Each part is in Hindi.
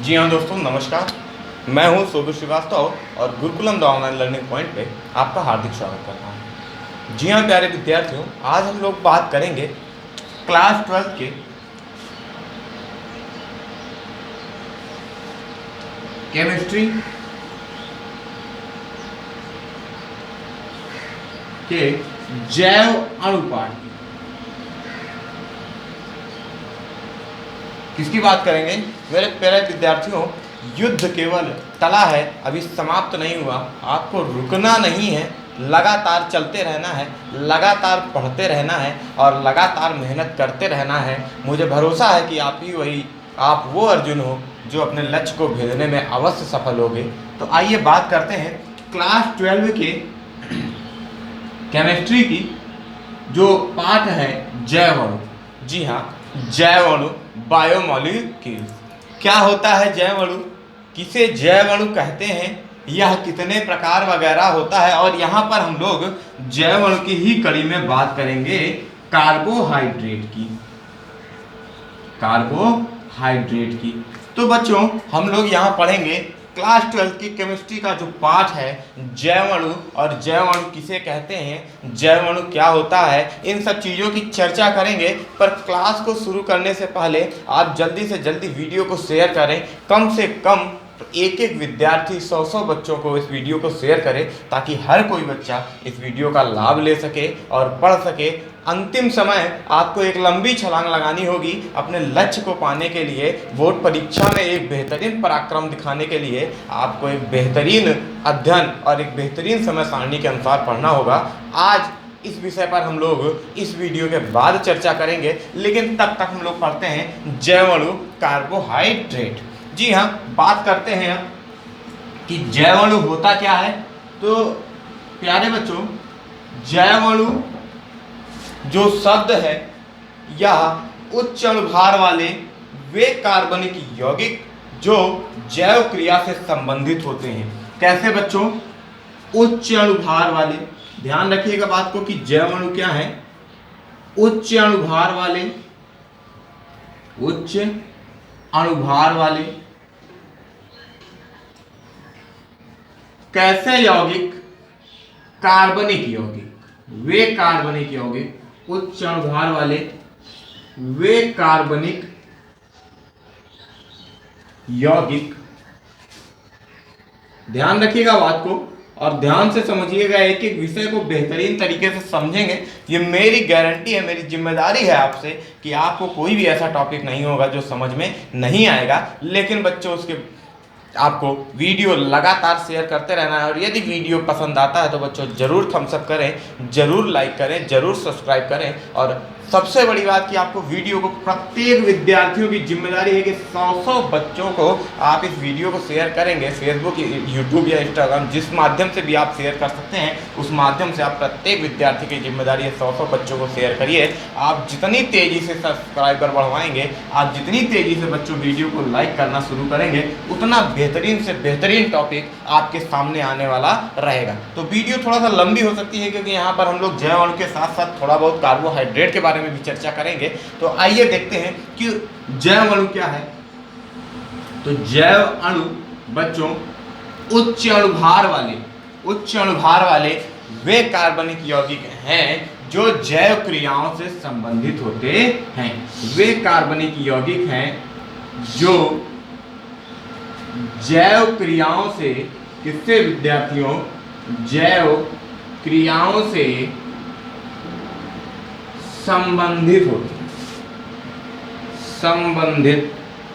जी हाँ दोस्तों, नमस्कार। मैं हूँ शोभित श्रीवास्तव और Gurukulam the online learning point पे आपका हार्दिक स्वागत करता हूँ। जी हाँ प्यारे विद्यार्थियों, आज हम लोग बात करेंगे क्लास 12 के केमिस्ट्री के जैव अनुपात की। किसकी बात करेंगे मेरे प्यारे विद्यार्थियों? युद्ध केवल टला है, अभी समाप्त नहीं हुआ। आपको रुकना नहीं है, लगातार चलते रहना है, लगातार पढ़ते रहना है और लगातार मेहनत करते रहना है। मुझे भरोसा है कि आप वो अर्जुन हो जो अपने लक्ष्य को भेदने में अवश्य सफल होगे। तो आइए बात करते हैं क्लास 12 के केमिस्ट्री की जो पाठ है जैव अणु। जी हाँ, जैव अणु, बायोमॉलिक्यूल्स। क्या होता है जैव अणु, किसे जैव अणु कहते हैं, यह कितने प्रकार वगैरह होता है। और यहाँ पर हम लोग जैव अणु की ही कड़ी में बात करेंगे कार्बोहाइड्रेट की। कार्बोहाइड्रेट की तो बच्चों हम लोग यहाँ पढ़ेंगे क्लास 12 की केमिस्ट्री का जो पाठ है जैव अणु, और जैव अणु किसे कहते हैं, जैव अणु क्या होता है, इन सब चीज़ों की चर्चा करेंगे। पर क्लास को शुरू करने से पहले आप जल्दी से जल्दी वीडियो को शेयर करें। कम से कम एक एक विद्यार्थी 100 बच्चों को इस वीडियो को शेयर करें, ताकि हर कोई बच्चा इस वीडियो का लाभ ले सके और पढ़ सके। अंतिम समय आपको एक लंबी छलांग लगानी होगी अपने लक्ष्य को पाने के लिए। बोर्ड परीक्षा में एक बेहतरीन पराक्रम दिखाने के लिए आपको एक बेहतरीन अध्ययन और एक बेहतरीन समय सारणी के अनुसार पढ़ना होगा। आज इस विषय पर हम लोग इस वीडियो के बाद चर्चा करेंगे, लेकिन तब तक हम लोग पढ़ते हैं जैव अणु, कार्बोहाइड्रेट। जी हाँ, बात करते हैं कि जैव अणु होता क्या है। तो प्यारे बच्चों, जैव अणु जो शब्द है यह उच्च अणुभार वाले वे कार्बनिक यौगिक जो जैव क्रिया से संबंधित होते हैं। कैसे बच्चों? उच्च अणुभार वाले। ध्यान रखिएगा बात को कि जैव अणु क्या है, उच्च अणुभार वाले, उच्च अणुभार वाले कैसे यौगिक? कार्बनिक यौगिक। वे कार्बनिक यौगिक, उच्च अणुभार वाले वे कार्बनिक यौगिक। ध्यान रखिएगा बात को और ध्यान से समझिएगा, एक एक विषय को बेहतरीन तरीके से समझेंगे। ये मेरी गारंटी है, मेरी जिम्मेदारी है आपसे कि आपको कोई भी ऐसा टॉपिक नहीं होगा जो समझ में नहीं आएगा। लेकिन बच्चों उसके आपको वीडियो लगातार शेयर करते रहना है। और यदि वीडियो पसंद आता है तो बच्चों जरूर थम्स अप करें, जरूर लाइक करें, जरूर सब्सक्राइब करें। और सबसे बड़ी बात कि आपको वीडियो को, प्रत्येक विद्यार्थियों की जिम्मेदारी है कि 100 बच्चों को आप इस वीडियो को शेयर करेंगे। फेसबुक, यूट्यूब या इंस्टाग्राम, जिस माध्यम से भी आप शेयर कर सकते हैं उस माध्यम से आप, प्रत्येक विद्यार्थी की जिम्मेदारी है 100 बच्चों को शेयर करिए। आप जितनी तेज़ी से सब्सक्राइबर बढ़वाएंगे, आप जितनी तेज़ी से बच्चों वीडियो को लाइक करना शुरू करेंगे, उतना बेहतरीन से बेहतरीन टॉपिक आपके सामने आने वाला रहेगा। तो वीडियो थोड़ा सा लंबी हो सकती है क्योंकि यहाँ पर हम लोग जैव अणु के साथ साथ थोड़ा बहुत कार्बोहाइड्रेट के बारे में भी चर्चा करेंगे। तो आइए देखते हैं कि जैव अणु क्या है। तो जैव अणु बच्चों उच्च अणुभार वाले वे कार्बनिक यौगिक हैं जो जैव क्रियाओं से संबंधित होते हैं। वे कार्बनिक यौगिक हैं जो जैव क्रियाओं से, किससे विद्यार्थियों? जैव क्रियाओं से संबंधित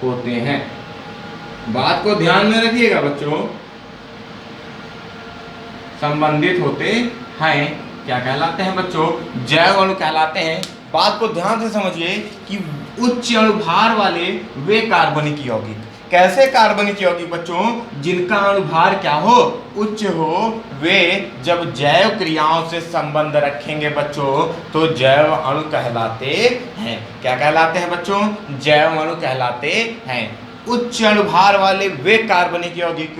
होते हैं। बात को ध्यान में रखिएगा बच्चों, संबंधित होते हैं। क्या कहलाते हैं बच्चों? जैव अणु कहलाते हैं। बात को ध्यान से समझिए कि उच्च अणुभार वाले वे कार्बनिक यौगिक। कैसे कार्बनिक यौगिक बच्चों? जिनका अणुभार क्या हो? उच्च हो। वे जब जैव क्रियाओं से संबंध रखेंगे बच्चों तो जैव अणु कहलाते हैं। क्या कहलाते हैं बच्चों? जैव अणु कहलाते हैं। उच्च अणुभार वाले वे कार्बनिक यौगिक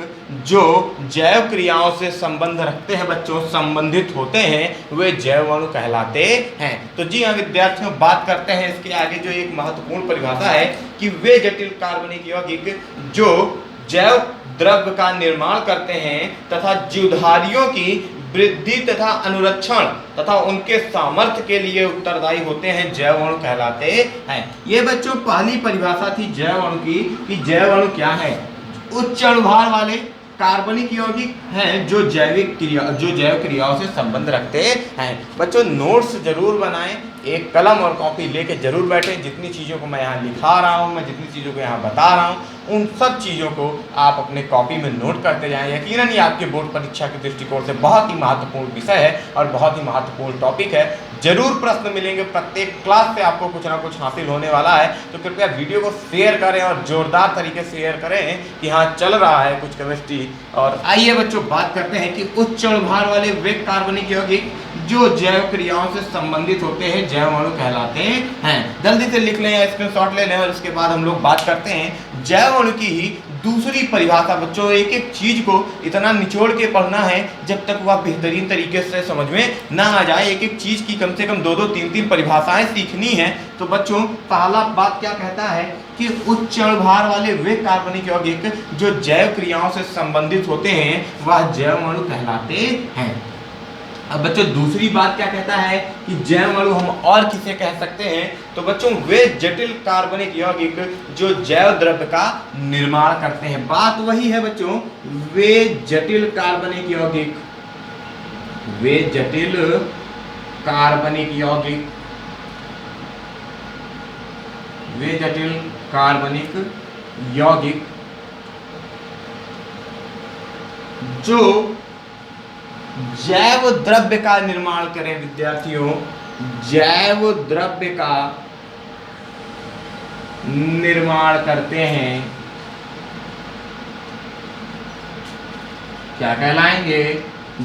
जो जैव क्रियाओं से संबंध रखते हैं बच्चों, संबंधित होते हैं, वे जैव अणु कहलाते हैं। तो जी हाँ विद्यार्थियों, बात करते हैं इसके आगे जो एक महत्वपूर्ण परिभाषा है कि वे जटिल कार्बनिक यौगिक जो जैव द्रव्य का निर्माण करते हैं तथा जीवधारियों की वृद्धि तथा अनुरक्षण तथा उनके सामर्थ्य के लिए उत्तरदायी होते हैं, जैव अणु कहलाते हैं। ये बच्चों पहली परिभाषा थी जैव अणु की, कि जैव अणु क्या है? उच्च अणुभार वाले कार्बनिक यौगिक हैं जो जैव क्रियाओं से संबंध रखते हैं। बच्चों नोट्स जरूर बनाएं, एक कलम और कॉपी लेके जरूर बैठें। जितनी चीज़ों को मैं यहाँ लिखा रहा हूँ, मैं जितनी चीज़ों को यहाँ बता रहा हूँ, उन सब चीज़ों को आप अपने कॉपी में नोट करते जाएं। यकीनन ये आपके बोर्ड परीक्षा के दृष्टिकोण से बहुत ही महत्वपूर्ण विषय है और बहुत ही महत्वपूर्ण टॉपिक है। जरूर प्रश्न मिलेंगे, प्रत्येक क्लास से आपको कुछ ना कुछ हासिल होने वाला है। तो कृपया वीडियो को शेयर करें और जोरदार तरीके से शेयर करें कि हाँ चल रहा है कुछ केमिस्ट्री। और आइए बच्चों बात करते हैं कि उच्च अणुभार वाले वे कार्बनिक यौगिक जो जैव क्रियाओं से संबंधित होते हैं, जैव अणु कहलाते हैं। जल्दी से लिख लें या स्क्रीनशॉट ले लें और उसके बाद हम लोग बात करते हैं जैव अणु की दूसरी परिभाषा। बच्चों एक एक चीज को इतना निचोड़ के पढ़ना है जब तक वह बेहतरीन तरीके से समझ में ना आ जाए। एक एक चीज की कम से कम 2-2, 3-3 परिभाषाएं सीखनी है। तो बच्चों पहला बात क्या कहता है कि उच्च अणुभार वाले वे कार्बनिक यौगिक जो जैव क्रियाओं से संबंधित होते हैं वह जैव अणु कहलाते हैं। अब बच्चों दूसरी बात क्या कहता है कि जैव अणु हम और किसे कह सकते हैं? तो बच्चों वे जटिल कार्बनिक यौगिक जो जैव द्रव्य का निर्माण करते हैं। बात वही है बच्चों, वे जटिल कार्बनिक यौगिक, वे जटिल कार्बनिक यौगिक, वे जटिल कार्बनिक यौगिक जो जैव द्रव्य का निर्माण करें। विद्यार्थियों जैव द्रव्य का निर्माण करते हैं, क्या कहलाएंगे?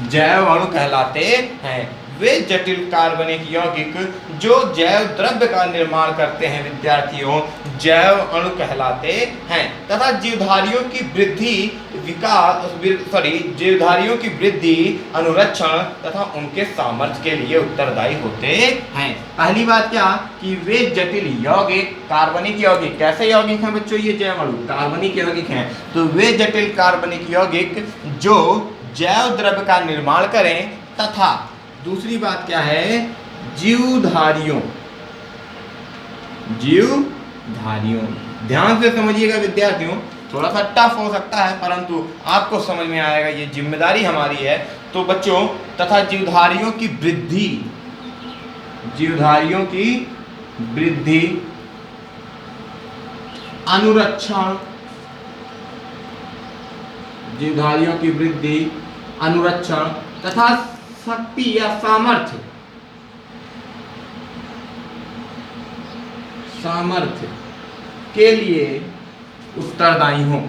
जैव अणु कहलाते हैं। वे जटिल कार्बनिक यौगिक जो जैव द्रव्य का निर्माण करते हैं विद्यार्थियों, जैव अणु कहलाते हैं तथा जीवधारियों की वृद्धि, अनुरक्षण तथा उनके सामर्थ्य के लिए उत्तरदायी होते हैं। पहली बात क्या कि वे जटिल यौगिक, कार्बनिक यौगिक, कैसे यौगिक हैं बच्चों? ये जैव अणु कार्बनिक यौगिक हैं। तो वे जटिल कार्बनिक यौगिक जो जैव द्रव्य का निर्माण करें तथा दूसरी बात क्या है? जीवधारियों, ध्यान से समझिएगा विद्यार्थियों, थोड़ा सा टफ हो सकता है परंतु आपको समझ में आएगा, ये जिम्मेदारी हमारी है। तो बच्चों तथा जीवधारियों की वृद्धि, अनुरक्षण, जीवधारियों की वृद्धि, अनुरक्षण तथा शक्ति या सामर्थ्य के लिए उत्तरदायी हो,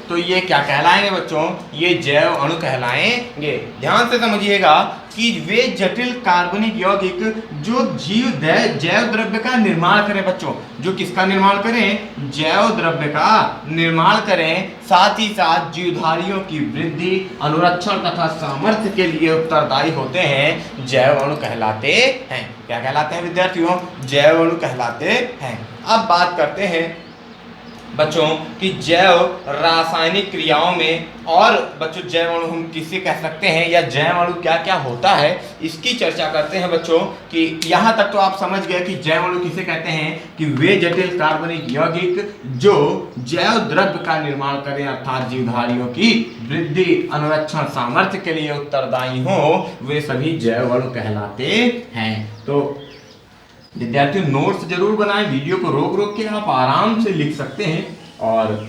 तो ये क्या कहलाएंगे बच्चों? ये जैव अणु कहलाएंगे। ध्यान से समझिएगा कि वे जटिल कार्बनिक यौगिक जो जैव द्रव्य का निर्माण करें। बच्चों जो किसका निर्माण करें? जैव द्रव्य का निर्माण करें, साथ ही साथ जीवधारियों की वृद्धि, अनुरक्षण तथा सामर्थ्य के लिए उत्तरदायी होते हैं, जैव अणु कहलाते हैं। क्या कहलाते हैं विद्यार्थियों? जैव अणु कहलाते हैं। अब बात करते हैं बच्चों कि जैव रासायनिक क्रियाओं में, और बच्चों जैव अणु हम किसे कह सकते हैं या जैव अणु क्या क्या होता है इसकी चर्चा करते हैं बच्चों। कि यहाँ तक तो आप समझ गए कि जैव अणु किसे कहते हैं कि वे जटिल कार्बनिक यौगिक जो जैव द्रव्य का निर्माण करें अर्थात जीवधारियों की वृद्धि, अनुरक्षण, सामर्थ्य के लिए उत्तरदायी हो, वे सभी जैव अणु कहलाते हैं। तो विद्यार्थी नोट्स जरूर बनाएं, वीडियो को रोक रोक के आप आराम से लिख सकते हैं। और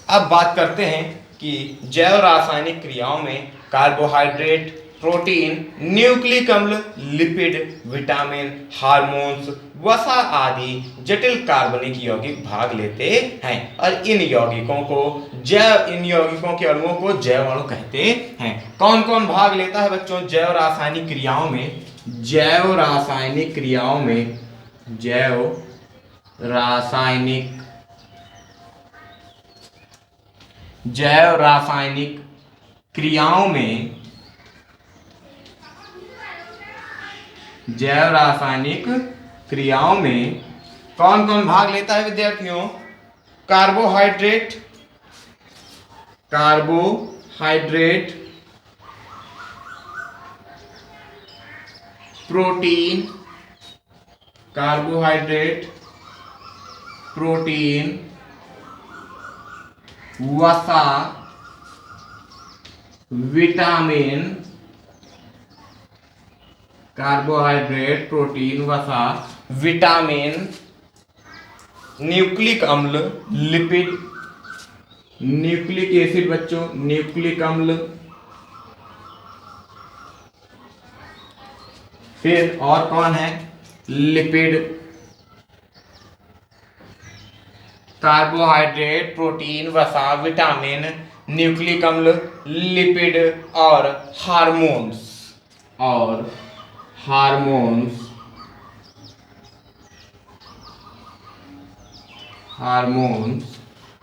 अब बात करते हैं कि जैव रासायनिक क्रियाओं में कार्बोहाइड्रेट, प्रोटीन, न्यूक्लिक अम्ल, लिपिड, विटामिन, हार्मोन्स, वसा आदि जटिल कार्बनिक यौगिक भाग लेते हैं और इन यौगिकों के अणुओं को जैव अणु कहते हैं। कौन कौन भाग लेता है बच्चों जैव रासायनिक क्रियाओं में? जैव रासायनिक क्रियाओं में कौन कौन भाग लेता है विद्यार्थियों? कार्बोहाइड्रेट, प्रोटीन, वसा, विटामिन, न्यूक्लिक अम्ल, लिपिड, न्यूक्लिक एसिड बच्चों, न्यूक्लिक अम्ल, फिर और कौन है? लिपिड, कार्बोहाइड्रेट, प्रोटीन, वसा, विटामिन, न्यूक्लिक अम्ल, लिपिड और हार्मोन्स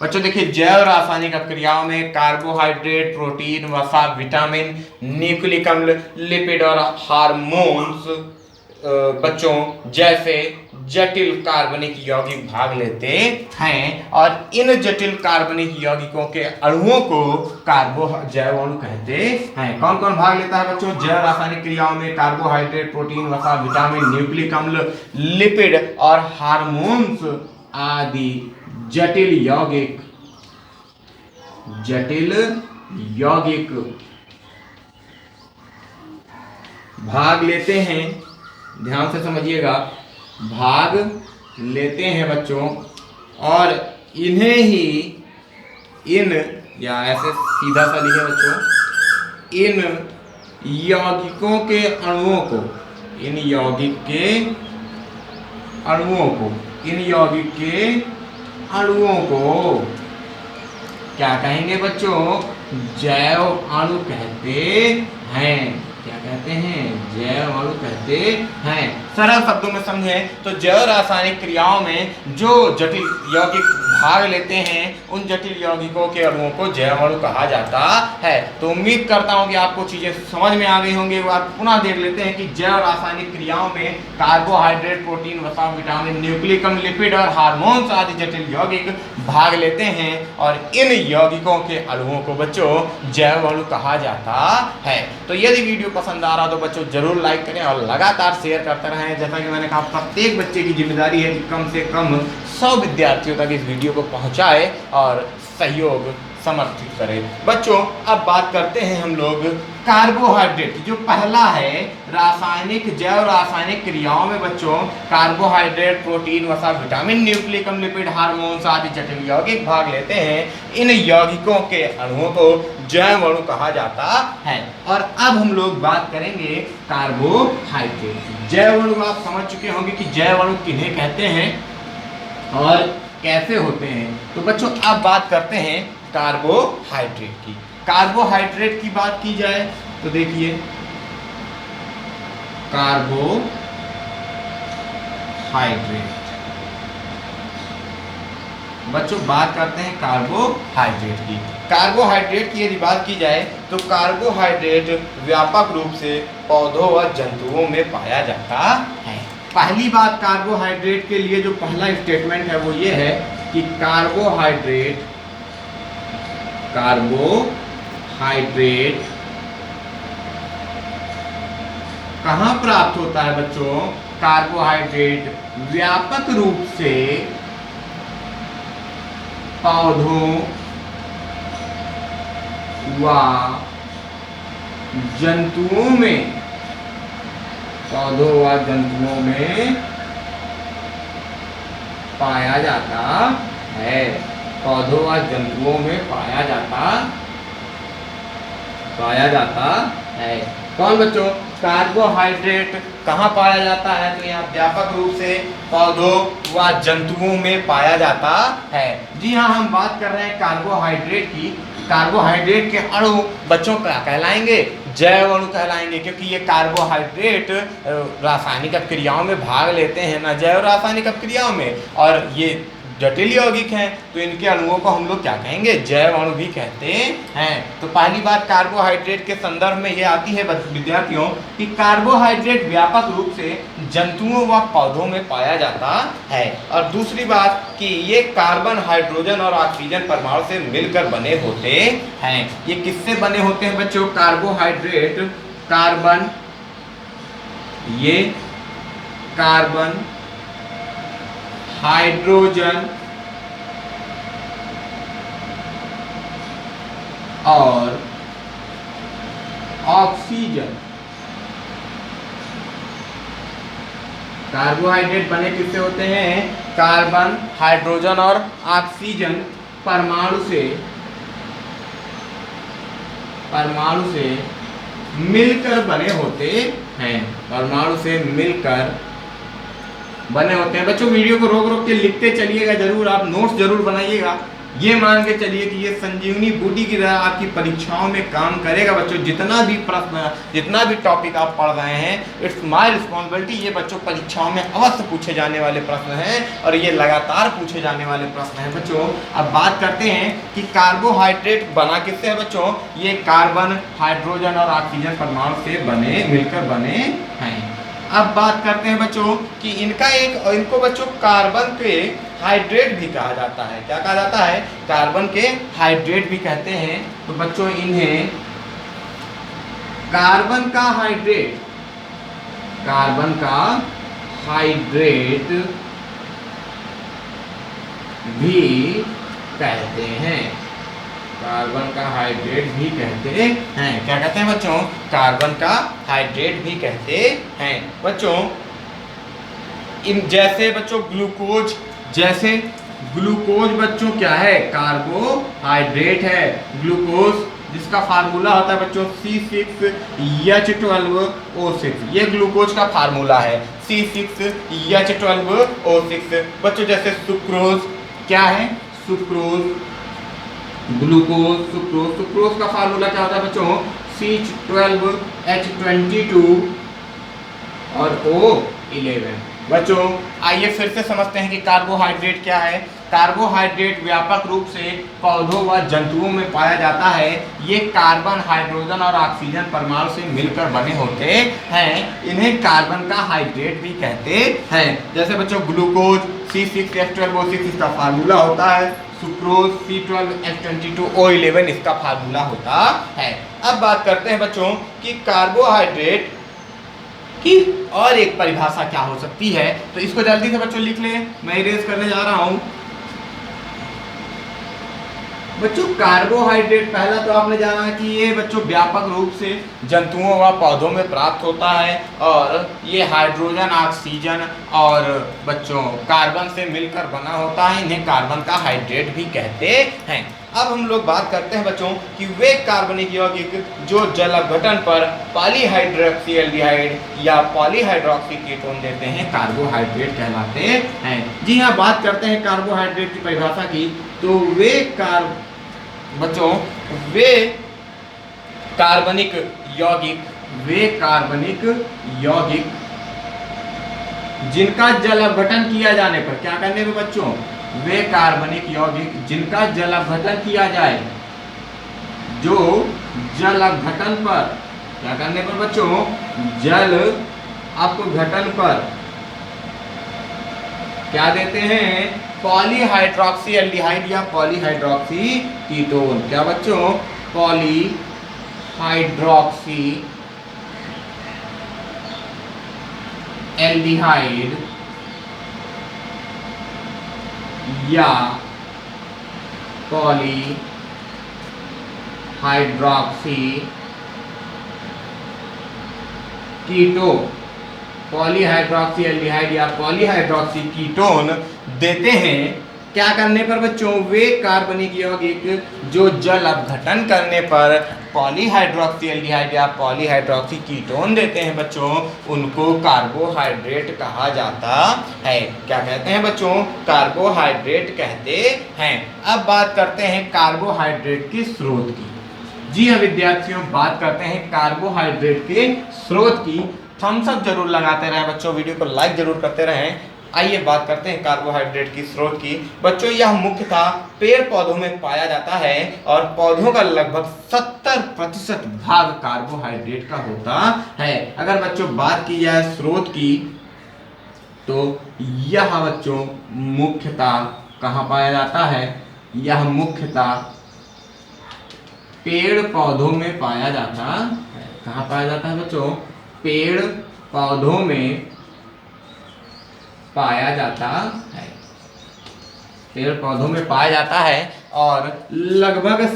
बच्चों देखिए जैव रासायनिक क्रियाओं में कार्बोहाइड्रेट, प्रोटीन, वसा, विटामिन, न्यूक्लिक अम्ल, लिपिड और हार्मोन्स बच्चों जैसे जटिल कार्बनिक यौगिक भाग लेते हैं और इन जटिल कार्बनिक यौगिकों के अणुओं को जैव अणु कहते हैं। कौन कौन भाग लेता है बच्चों जैव रासायनिक क्रियाओं में? कार्बोहाइड्रेट, प्रोटीन, वसा, विटामिन, न्यूक्लिक अम्ल, लिपिड और हार्मोन्स आदि जटिल यौगिक भाग लेते हैं। ध्यान से समझिएगा, भाग लेते हैं बच्चों और इन्हें ही या ऐसे सीधा सा लिखे बच्चों, इन यौगिकों के अणुओं को क्या कहेंगे बच्चों? जैव अणु कहते हैं। क्या कहते हैं? जैव अणु कहते हैं। सरल शब्दों में समझें तो जैव रासायनिक क्रियाओं में जो जटिल यौगिक भाग लेते हैं उन जटिल यौगिकों के अणुओं को जैव अणु कहा जाता है। तो उम्मीद करता हूं कि आपको चीजें समझ में आ गई होंगी। एक बार पुनः देख लेते हैं कि जैव रासायनिक क्रियाओं में कार्बोहाइड्रेट, प्रोटीन, वसा, विटामिन, न्यूक्लिक अम्ल, लिपिड और हार्मोन्स आदि जटिल यौगिक भाग लेते हैं और इन यौगिकों के अणुओं को बच्चों जैव अणु कहा जाता है। तो यदि वीडियो पसंद आ रहा तो बच्चों जरूर लाइक करें और लगातार शेयर करते रहें। जैसा कि मैंने कहा प्रत्येक बच्चे की जिम्मेदारी है कि कम से कम 100 विद्यार्थियों तक इस वीडियो को पहुंचाए और सहयोग समर्थित करें। बच्चों अब बात करते हैं हम लोग कार्बोहाइड्रेट, जो पहला है जैव रासायनिक क्रियाओं में बच्चों कार्बोहाइड्रेट, प्रोटीन, वसा, विटामिन, न्यूक्लिक अम्ल, लिपिड, हार्मोन्स आदि जटिल यौगिक भाग लेते हैं। इन यौगिकों के अणुओं को जैव अणु कहा जाता है। और अब हम लोग बात करेंगे कार्बोहाइड्रेट की। जैव अणु आप समझ चुके होंगे कि जैव अणु किन्हें कहते हैं और कैसे होते हैं। तो बच्चों अब बात करते हैं कार्बोहाइड्रेट की। कार्बोहाइड्रेट की बात की जाए तो देखिए कार्बोहाइड्रेट, बच्चों बात करते हैं कार्बोहाइड्रेट की। कार्बोहाइड्रेट की यदि बात की जाए तो कार्बोहाइड्रेट व्यापक रूप से पौधों व जंतुओं में पाया जाता है। पहली बात कार्बोहाइड्रेट के लिए जो पहला स्टेटमेंट है वो ये है कि कार्बोहाइड्रेट कहाँ प्राप्त होता है बच्चों? कार्बोहाइड्रेट व्यापक रूप से पौधों व जंतुओं में पाया जाता है। पौधों व जंतुओं में पाया जाता है। कौन बच्चों? कार्बोहाइड्रेट कहाँ पाया जाता है? तो यहाँ व्यापक रूप से पौधों व जंतुओं में पाया जाता है। जी हाँ, हम बात कर रहे हैं कार्बोहाइड्रेट की। कार्बोहाइड्रेट के अणु बच्चों क्या कहलाएंगे? जैव अणु कहलाएंगे, क्योंकि ये कार्बोहाइड्रेट रासायनिक अपक्रियाओं में भाग लेते हैं ना, जैव रासायनिक अपक्रियाओं में, और ये जटिल यौगिक हैं, तो इनके अणुओं को हम लोग क्या कहेंगे? जैव अणु भी कहते हैं। तो पहली बात कार्बोहाइड्रेट के संदर्भ में ये आती है विद्यार्थियों कि कार्बोहाइड्रेट व्यापक रूप से जंतुओं व पौधों में पाया जाता है। और दूसरी बात कि ये कार्बन, हाइड्रोजन और ऑक्सीजन परमाणु से मिलकर बने होते हैं। ये किससे बने होते हैं बच्चों? कार्बोहाइड्रेट कार्बन, ये कार्बन, हाइड्रोजन और ऑक्सीजन। कार्बोहाइड्रेट बने किससे होते हैं? कार्बन, हाइड्रोजन और ऑक्सीजन परमाणु से मिलकर बने होते हैं। परमाणु से मिलकर बने होते हैं। बच्चों वीडियो को रोक रोक के लिखते चलिएगा जरूर, आप नोट्स जरूर बनाइएगा। ये मान के चलिए कि ये संजीवनी बूटी की तरह आपकी परीक्षाओं में काम करेगा बच्चों। जितना भी प्रश्न, जितना भी टॉपिक आप पढ़ रहे हैं, इट्स माय रिस्पॉन्सिबिलिटी। ये बच्चों परीक्षाओं में अवश्य पूछे जाने वाले प्रश्न हैं और ये लगातार पूछे जाने वाले प्रश्न हैं बच्चों। अब बात करते हैं कि कार्बोहाइड्रेट बना किससे है बच्चों? ये कार्बन, हाइड्रोजन और ऑक्सीजन परमाणु से मिलकर बने हैं। अब बात करते हैं बच्चों कि इनको बच्चों कार्बन के हाइड्रेट भी कहा जाता है। क्या कहा जाता है? कार्बन के हाइड्रेट भी कहते हैं। तो बच्चों इन्हें कार्बन का हाइड्रेट भी कहते हैं। कार्बन का हाइड्रेट भी कहते हैं। क्या कहते हैं बच्चों? कार्बन का हाइड्रेट भी कहते हैं बच्चों। जैसे बच्चों ग्लूकोज बच्चों क्या है? कार्बोहाइड्रेट है। ग्लूकोज जिसका फार्मूला होता है बच्चों C6H12O6, ये ग्लूकोज का फार्मूला है C6H12O6 बच्चों। जैसे सुक्रोज क्या है? सुक्रोज का फार्मूला क्या होता है बच्चों? C12H22 और O11 बच्चों। आइए फिर से समझते हैं कि कार्बोहाइड्रेट क्या है। कार्बोहाइड्रेट व्यापक रूप से पौधों व जंतुओं में पाया जाता है। ये कार्बन, हाइड्रोजन और ऑक्सीजन परमाणु से मिलकर बने होते हैं। इन्हें कार्बन का हाइड्रेट भी कहते हैं। जैसे बच्चों ग्लूकोज C6H12O6 इसका फार्मूला होता है, सुक्रोज C12H22O11 इसका फार्मूला होता है। अब बात करते हैं बच्चों कि कार्बोहाइड्रेट की और एक परिभाषा क्या हो सकती है। तो इसको जल्दी से बच्चों लिख लें, मैं इरेज करने जा रहा हूं बच्चों। कार्बोहाइड्रेट पहला तो आपने जाना कि ये बच्चों व्यापक रूप से जंतुओं व पौधों में प्राप्त होता है और ये हाइड्रोजन, ऑक्सीजन और बच्चों कार्बन से मिलकर बना होता है। इन्हें कार्बन का हाइड्रेट भी कहते हैं। अब हम लोग बात करते हैं बच्चों कि वे कार्बनिक यौगिक जो जल अपघटन पर पॉलीहाइड्रोक्सी एल्डिहाइड या पॉलीहाइड्रोक्सी कीटोन देते हैं, कार्बोहाइड्रेट कहलाते हैं। जी हाँ, बात करते हैं कार्बोहाइड्रेट की परिभाषा की। तो वे कार्बनिक यौगिक जिनका जल अपघटन किया जाने पर क्या करने में बच्चों? वे कार्बनिक यौगिक जिनका जल अपघटन किया जाए, जो जल अपघटन पर क्या करने पर बच्चों? जल अपघटन पर क्या देते हैं? पॉलीहाइड्रोक्सी एल्डिहाइड या पॉलीहाइड्रोक्सी कीटोन। क्या बच्चों? पॉलीहाइड्रोक्सी एल्डिहाइड या पॉलीहाइड्रोक्सी कीटोन, पॉलीहाइड्रोक्सी एल्डिहाइड या पॉलीहाइड्रोक्सी कीटोन देते हैं क्या करने पर बच्चों? वे कार्बनिक यौगिक जो जल अपघटन करने पर पॉलीहाइड्रोक्सीएल्डिहाइड या पॉलीहाइड्रोक्सी कीटोन देते हैं बच्चों, उनको कार्बोहाइड्रेट कहा जाता है। क्या कहते हैं बच्चों? कार्बोहाइड्रेट कहते हैं। अब बात करते हैं कार्बोहाइड्रेट के स्रोत की। जी हाँ विद्यार्थियों, बात करते हैं कार्बोहाइड्रेट के स्रोत की। थम्स अप जरूर लगाते रहें बच्चों, वीडियो को लाइक जरूर करते रहें। आइए बात करते हैं कार्बोहाइड्रेट की स्रोत की। बच्चों यह मुख्यतः पेड़ पौधों में पाया जाता है और पौधों का लगभग 70% भाग कार्बोहाइड्रेट का होता है। अगर बच्चों बात की जाए स्रोत की, तो यह बच्चों मुख्यतः कहाँ पाया जाता है? यह मुख्यतः पेड़ पौधों में पाया जाता है। कहाँ पाया जाता है बच्चों? पेड़ पौधों में पाया जाता है। पेड़ पौधों में पाया जाता है और लगभग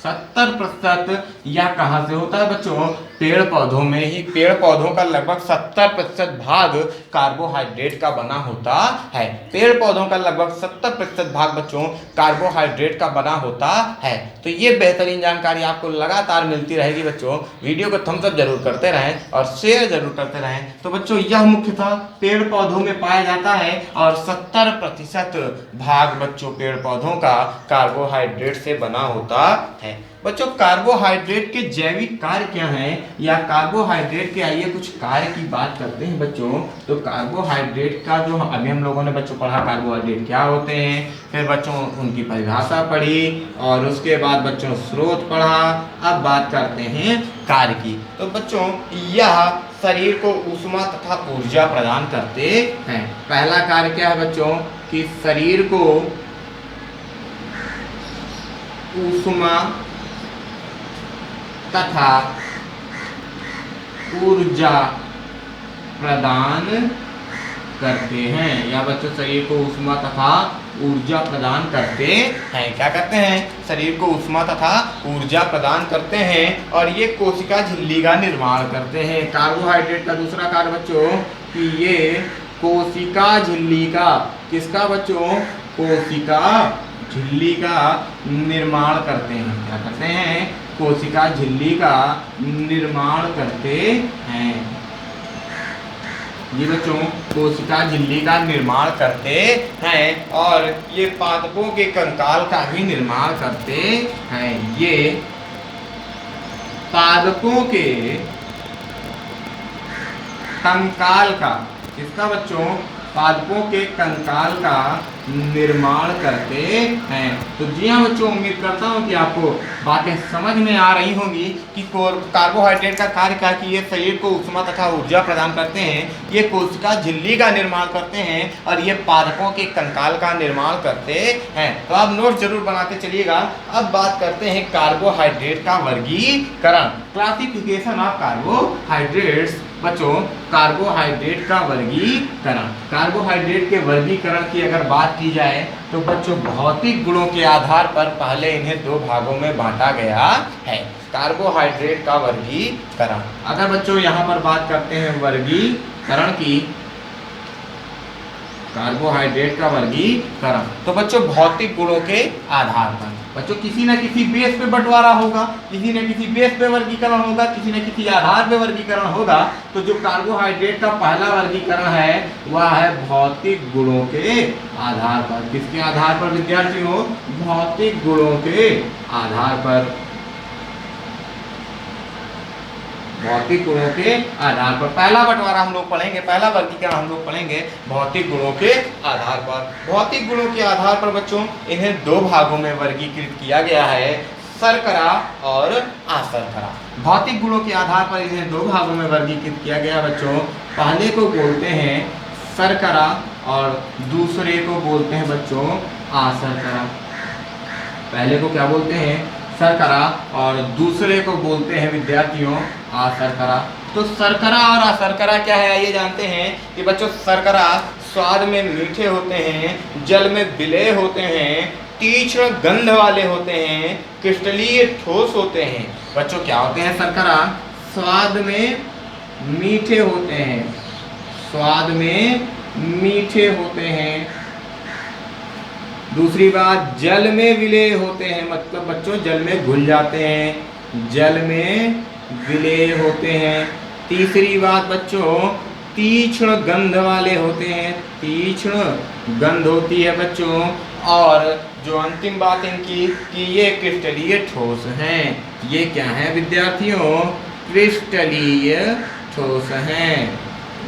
70% यह कहां से होता है बच्चों? पेड़ पौधों में ही। पेड़ पौधों का लगभग 70% भाग कार्बोहाइड्रेट का बना होता है। पेड़ पौधों का लगभग 70% भाग बच्चों कार्बोहाइड्रेट का बना होता है। तो ये बेहतरीन जानकारी आपको लगातार मिलती रहेगी बच्चों। वीडियो को थम्स अप जरूर करते रहें और शेयर जरूर करते रहें। तो बच्चों यह मुख्यतः पेड़ पौधों में पाया जाता है और 70% भाग बच्चों पेड़ पौधों का कार्बोहाइड्रेट से बना होता है। बच्चों कार्बोहाइड्रेट के जैविक कार्य क्या हैं, या कार्बोहाइड्रेट के आइए कुछ कार्य की बात करते हैं बच्चों। तो कार्बोहाइड्रेट का जो अभी हम लोगों ने बच्चों पढ़ा कार्बोहाइड्रेट क्या होते हैं, फिर बच्चों उनकी परिभाषा पढ़ी और उसके बाद बच्चों स्रोत पढ़ा। अब बात करते हैं कार्य की। तो बच्चों यह शरीर को ऊष्मा तथा ऊर्जा प्रदान करते हैं। पहला कार्य क्या है बच्चों? कि शरीर को ऊष्मा तथा ऊर्जा प्रदान करते हैं, या बच्चों शरीर को ऊष्मा तथा ऊर्जा प्रदान करते हैं। क्या करते हैं? शरीर को ऊष्मा तथा ऊर्जा प्रदान करते हैं और ये कोशिका झिल्ली का निर्माण करते हैं। कार्बोहाइड्रेट का दूसरा कार्य बच्चों कि ये कोशिका झिल्ली का, किसका बच्चों? कोशिका झिल्ली का निर्माण करते हैं। क्या करते हैं? कोशिका झिल्ली का निर्माण करते हैं। ये बच्चों कोशिका झिल्ली का निर्माण करते हैं और ये पादपों के कंकाल का भी निर्माण करते हैं। ये पादपों के कंकाल का, किसका बच्चों? पादपों के कंकाल का निर्माण करते हैं। तो जी हाँ बच्चों, उम्मीद करता हूँ कि आपको बातें समझ में आ रही होंगी कि कार्बोहाइड्रेट का कार्य क्या, कि ये शरीर को ऊष्मा तथा ऊर्जा प्रदान करते हैं, ये कोशिका झिल्ली का निर्माण करते हैं और ये पादपों के कंकाल का निर्माण करते हैं। तो आप नोट जरूर बनाते चलिएगा। अब बात करते हैं कार्बोहाइड्रेट का वर्गीकरण, क्लासिफिकेशन ऑफ कार्बोहाइड्रेट्स। बच्चों कार्बोहाइड्रेट का वर्गीकरण, कार्बोहाइड्रेट के वर्गीकरण की अगर बात की जाए तो बच्चों भौतिक गुणों के आधार पर पहले इन्हें दो भागों में बांटा गया है। कार्बोहाइड्रेट का वर्गीकरण, अगर बच्चों यहाँ पर बात करते हैं वर्गीकरण की, कार्बोहाइड्रेट का वर्गीकरण, तो बच्चों भौतिक गुणों के आधार पर बच्चों किसी न किसी बेस पे बंटवारा होगा, किसी न किसी बेस पे वर्गीकरण होगा, किसी न किसी आधार पे वर्गीकरण होगा। तो जो कार्बोहाइड्रेट का पहला वर्गीकरण है वह है भौतिक गुणों के आधार पर। किसके आधार पर विद्यार्थियों? भौतिक गुणों के आधार पर। भौतिक गुणों के आधार पर पहला बंटवारा हम लोग पढ़ेंगे, पहला वर्गीकरण हम लोग पढ़ेंगे भौतिक गुणों के आधार पर। भौतिक गुणों के आधार पर बच्चों इन्हें दो भागों में वर्गीकृत किया गया है, शर्करा और अशर्करा। भौतिक गुणों के आधार पर इन्हें दो भागों में वर्गीकृत किया गया बच्चों। पहले को बोलते हैं शर्करा और दूसरे को बोलते हैं बच्चों अशर्करा। पहले को क्या बोलते हैं? शर्करा और दूसरे को बोलते हैं विद्यार्थियों अशर्करा। तो शर्करा और अशर्करा क्या है आइए जानते हैं कि बच्चों शर्करा स्वाद में मीठे होते हैं, जल में विलेय होते हैं, तीक्ष्ण गंध वाले होते हैं, क्रिस्टलीय ठोस होते हैं। बच्चों क्या होते हैं? शर्करा स्वाद में मीठे होते हैं, स्वाद में मीठे होते हैं दूसरी बात, जल में विलय होते हैं, मतलब बच्चों जल में घुल जाते हैं, जल में विलय होते हैं। तीसरी बात बच्चों, तीक्ष्ण गंध वाले होते हैं, तीक्ष्ण गंध होती है बच्चों। और जो अंतिम बात इनकी कि ये क्रिस्टलीय ठोस हैं। ये क्या है विद्यार्थियों? क्रिस्टलीय ठोस हैं,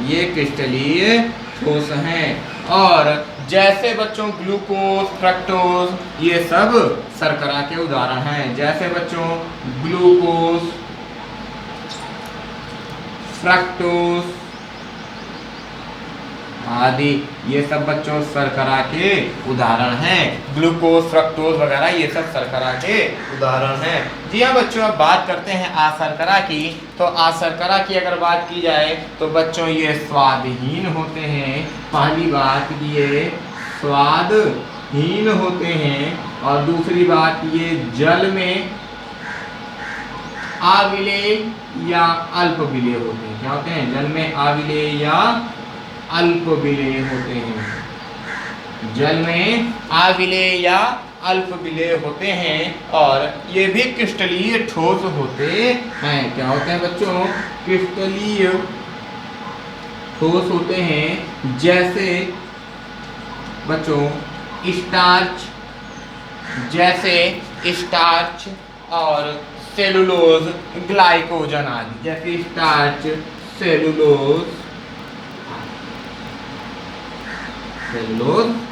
ये क्रिस्टलीय ठोस हैं। और जैसे बच्चों ग्लूकोज, फ्रक्टोज ये सब शर्करा के उदाहरण हैं। जैसे बच्चों ग्लूकोज, फ्रक्टोज आदि ये सब बच्चों शर्करा के उदाहरण हैं। ग्लूकोज, फ्रक्टोज वगैरह ये सब शर्करा के उदाहरण हैं। जी हाँ बच्चों, अब बात करते हैं अशर्करा की। तो अशर्करा की अगर बात की जाए तो बच्चों ये स्वादहीन होते हैं। पहली बात ये स्वादहीन होते हैं। और दूसरी बात ये जल में अविलेय या अल्प विलेय होते हैं। क्या होते हैं? जल में अविलेय या अल्प विलेय होते हैं। जल में अविलेय या अल्प विलेय होते हैं। और ये भी क्रिस्टलीय ठोस होते हैं। क्या होते हैं बच्चों? क्रिस्टलीय ठोस होते हैं। जैसे बच्चों स्टार्च, जैसे स्टार्च और सेलुलोज, ग्लाइकोजन आदि। जैसे स्टार्च, सेलुलोज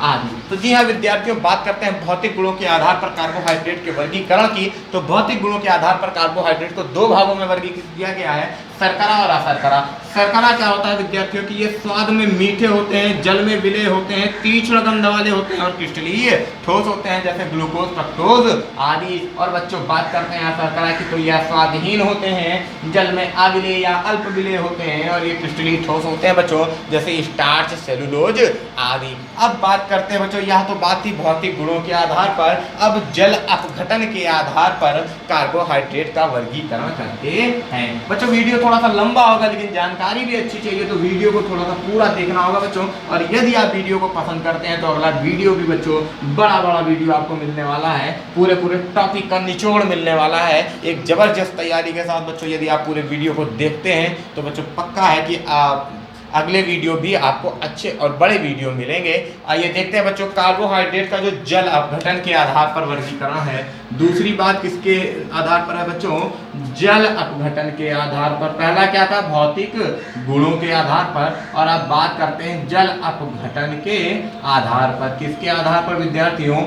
आदि। तो जी हाँ विद्यार्थियों, बात करते हैं भौतिक गुणों के आधार पर कार्बोहाइड्रेट के वर्गीकरण की। तो भौतिक गुणों के आधार पर कार्बोहाइड्रेट को दो भागों में वर्गीकृत किया गया है, शर्करा और अशर्करा। शर्करा क्या होता है विद्यार्थियों की? ये स्वाद में मीठे होते हैं, जल में विलय होते हैं, तीक्ष्ण गंध वाले होते हैं और क्रिस्टलीय ठोस होते हैं, जैसे ग्लूकोज, फ्रक्टोज आदि। और बच्चों बात करते हैं अशर्करा की, तो यह स्वादहीन होते हैं, जल में अविलेय या अल्प विलेय होते हैं और ये क्रिस्टलीय ठोस होते हैं बच्चों, जैसे स्टार्च, सेलुलोज आदि। अब बात करते हैं बच्चों, यह तो बात थी भौतिक गुणों के आधार पर। अब जल अपघटन के आधार पर कार्बोहाइड्रेट का वर्गीकरण करते हैं। बच्चों वीडियो थोड़ा सा लंबा होगा, लेकिन जानकारी भी अच्छी चाहिए तो वीडियो को थोड़ा सा पूरा देखना होगा बच्चों। और यदि आप वीडियो को पसंद करते हैं तो अगला वीडियो भी बच्चों बड़ा वीडियो आपको मिलने वाला है, पूरे टॉपिक का निचोड़ मिलने वाला है एक जबरदस्त तैयारी के साथ बच्चों। यदि आप पूरे वीडियो को देखते हैं तो बच्चों पक्का है कि आप अगले वीडियो भी आपको अच्छे और बड़े वीडियो मिलेंगे। आइए देखते हैं बच्चों कार्बोहाइड्रेट का जो जल अपघटन के आधार पर वर्गीकरण है। दूसरी बात किसके आधार पर है बच्चों? जल अपघटन के आधार पर। पहला क्या था? भौतिक गुणों के आधार पर। और अब बात करते हैं जल अपघटन के आधार पर। किसके आधार पर विद्यार्थियों?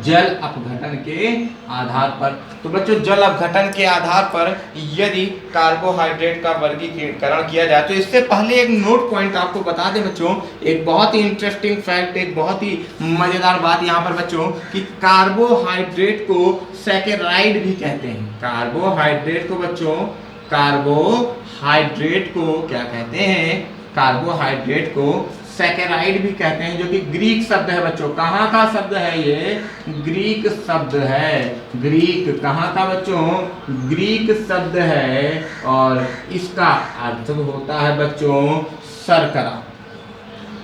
जल अपघटन के आधार पर। तो बच्चों जल अपघटन के आधार पर यदि कार्बोहाइड्रेट का वर्गीकरण किया जाए तो इससे पहले एक नोट पॉइंट आपको बता दें बच्चों, एक बहुत ही इंटरेस्टिंग फैक्ट, एक बहुत ही मजेदार बात यहाँ पर बच्चों कि कार्बोहाइड्रेट को सैकेराइड भी कहते हैं। कार्बोहाइड्रेट को बच्चों, कार्बोहाइड्रेट को क्या कहते हैं? कार्बोहाइड्रेट को सैकेराइड भी कहते हैं, जो कि ग्रीक शब्द है बच्चों। कहाँ का शब्द है ये? ग्रीक शब्द है। ग्रीक कहाँ का बच्चों? ग्रीक शब्द है। और इसका अर्थ होता है बच्चों शर्करा।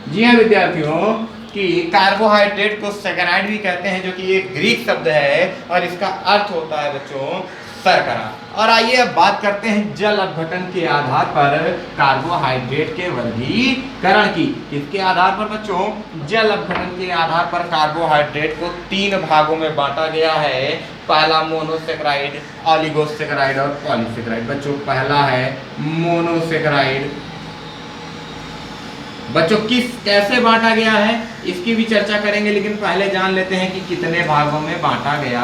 जी हाँ विद्यार्थियों, कि कार्बोहाइड्रेट को सैकेराइड भी कहते हैं, जो कि एक ग्रीक शब्द है और इसका अर्थ होता है बच्चों शर्करा। और आइए अब बात करते हैं जल अपघटन के आधार पर कार्बोहाइड्रेट के वर्गीकरण की। किसके आधार पर बच्चों? जल अपघटन के आधार पर कार्बोहाइड्रेट को तीन भागों में बांटा गया है। पहला मोनोसेकेराइड, ऑलिगोसेकेराइड और पॉलीसेकेराइड। बच्चों पहला है मोनोसेकेराइड। बच्चों कैसे बांटा गया है इसकी भी चर्चा करेंगे, लेकिन पहले जान लेते हैं कि कितने भागों में बांटा गया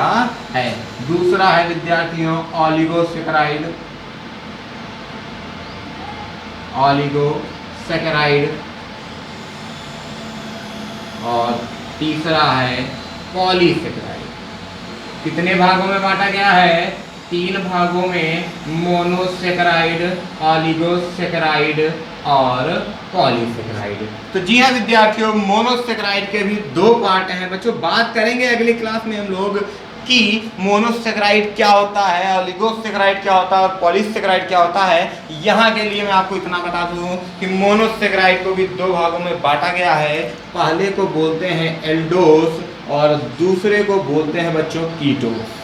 है। दूसरा है विद्यार्थियों ऑलिगोसेकेराइड, ऑलिगोसेकेराइड। और तीसरा है पॉलीसेकेराइड। कितने भागों में बांटा गया है? तीन भागों में, मोनोसेकेराइड, ऑलिगोसेकेराइड और पॉलीसेकेराइड। तो जी हाँ विद्यार्थियों, मोनोसेकेराइड के भी दो पार्ट हैं बच्चों। बात करेंगे अगली क्लास में हम लोग कि मोनोसेकेराइड क्या होता है, ओलिगोसेकेराइड क्या होता है और पॉलीसेकेराइड क्या होता है। यहाँ के लिए मैं आपको इतना बता दूं कि मोनोसेकेराइड को भी दो भागों में बांटा गया है। पहले को बोलते हैं एल्डोस और दूसरे को बोलते हैं बच्चों कीटोस।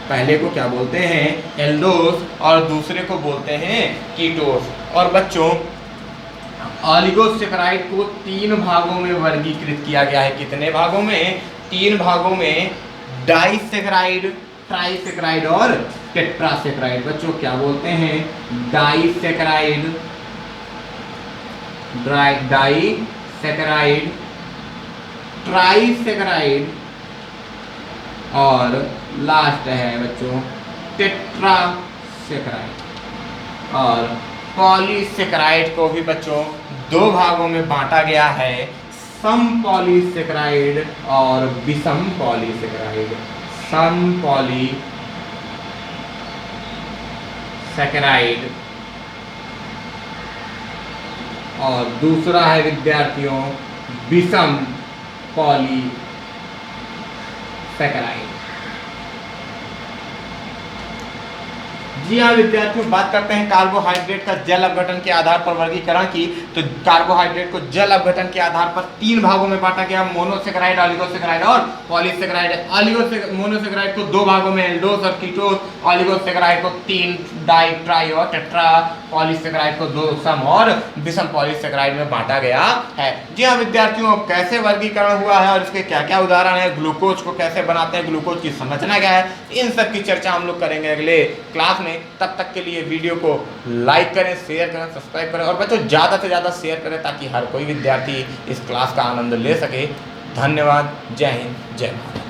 पहले को क्या बोलते हैं, एल्डोस, और दूसरे को बोलते हैं कीटोस। और बच्चों ऑलिगोसेकेराइड को 3 भागों में वर्गीकृत किया गया है। कितने भागों में? 3 भागों में, डाइसेकेराइड, ट्राइसेकेराइड और टेट्रासेकेराइड। बच्चों क्या बोलते हैं, डाइसेकेराइड, डाइसेकेराइड, ट्राइसेकेराइड और लास्ट है बच्चों टेट्रासेकेराइड। और पॉलीसेकेराइड को भी बच्चों 2 भागों में बांटा गया है, सम पॉलीसेकेराइड और विषम पॉलीसेकेराइड। सम पॉलीसेकेराइड और दूसरा है विद्यार्थियों विषम पॉलीसेकेराइड। जी हाँ विद्यार्थियों, बात करते हैं कार्बोहाइड्रेट का जल अपघटन के आधार पर वर्गीकरण की। तो कार्बोहाइड्रेट को जल अपघटन के आधार पर 3 भागों में बांटा गया, मोनोसेकेराइड, ऑलिगोसेकेराइड और पॉलीसेकेराइड। मोनोसेकेराइड को 2 भागों में, एल्डोस और कीटोस। ऑलिगोसेकेराइड को 3, डाई, ट्राई और टेट्रा। पॉलीसेकेराइड को 2 सम और विषम पॉलीसेकेराइड में बांटा गया है। जी हाँ विद्यार्थियों, अब कैसे वर्गीकरण हुआ है और इसके क्या क्या उदाहरण है, ग्लूकोज को कैसे बनाते हैं, ग्लूकोज की संरचना क्या है, इन सब की चर्चा हम लोग करेंगे अगले क्लास में। तब तक के लिए वीडियो को लाइक करें, शेयर करें, सब्सक्राइब करें और बच्चों ज़्यादा से ज़्यादा शेयर करें ताकि हर कोई विद्यार्थी इस क्लास का आनंद ले सके। धन्यवाद। जय हिंद, जय भारत।